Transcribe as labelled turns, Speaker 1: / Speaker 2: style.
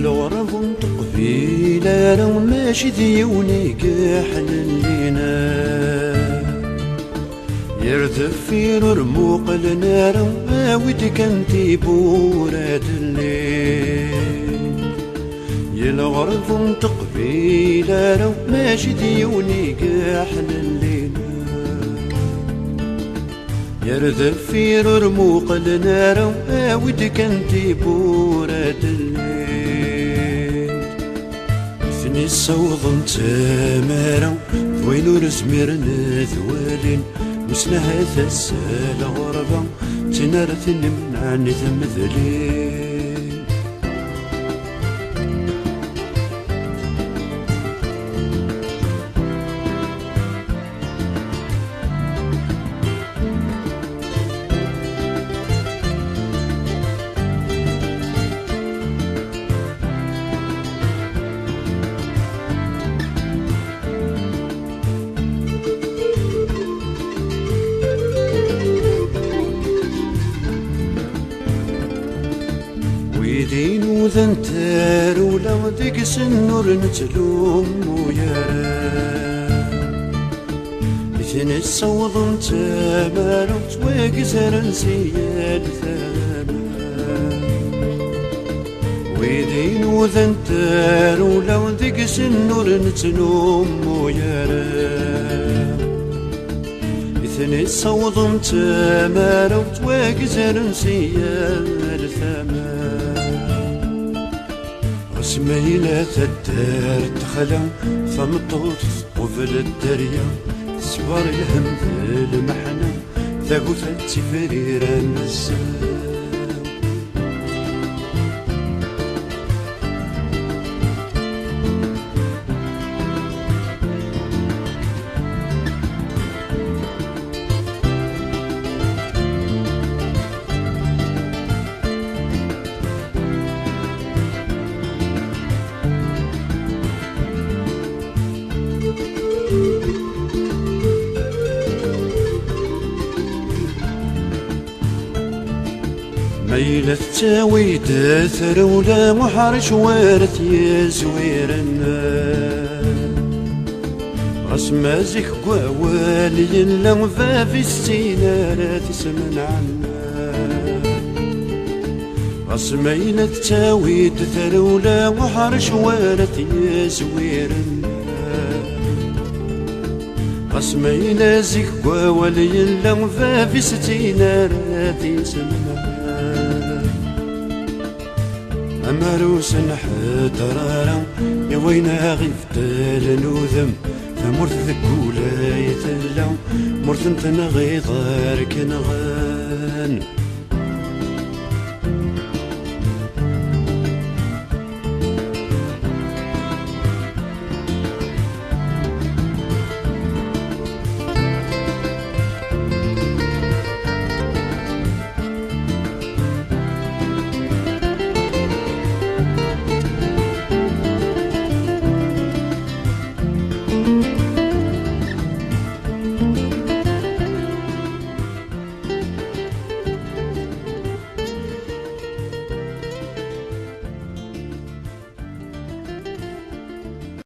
Speaker 1: الغرب تقبيل لو ماشي ديوني كحل لينا يرذف في رموق النار وماويتك انتي بوراد الليل. الغرب تقبيل لو ماشي ديوني كحل لينا يرذف في رموق النار وماويتك انتي بوراد الليل. الصوض تمارا وينو رزمير نذوالين مسنا هذا السال غربا تنارث نمنع نذمذلين. ويدين وذن تارو لو ديكس النور نتلوم ويارا لثن الصوض تمارو تواقزر نسيال ثاما. ويدين وذن تارو لو ديكس النور نتلوم ويارا لثن الصوض تمارو تواقزر نسيال ثاما. سميلة الدار تخلى ثمطوط قبل الدريا سوار الهم ذي المحنة ذاقو ثالتي فريرا النسام. ميلة تاويد ثرولا محرش وارث يا زويرنا غسمازك قوالي لم في السينارات تسمن عنا. غسميلة تاويد ثرولا محرش وارث يا زويرنا غسميلة زك قوالي لم في السينارات تسمن عنا. أماروس نحترارا يا وينا غيفت لنوذم فمرت ذكولا يتلا مرت انت نغيضار كنغان.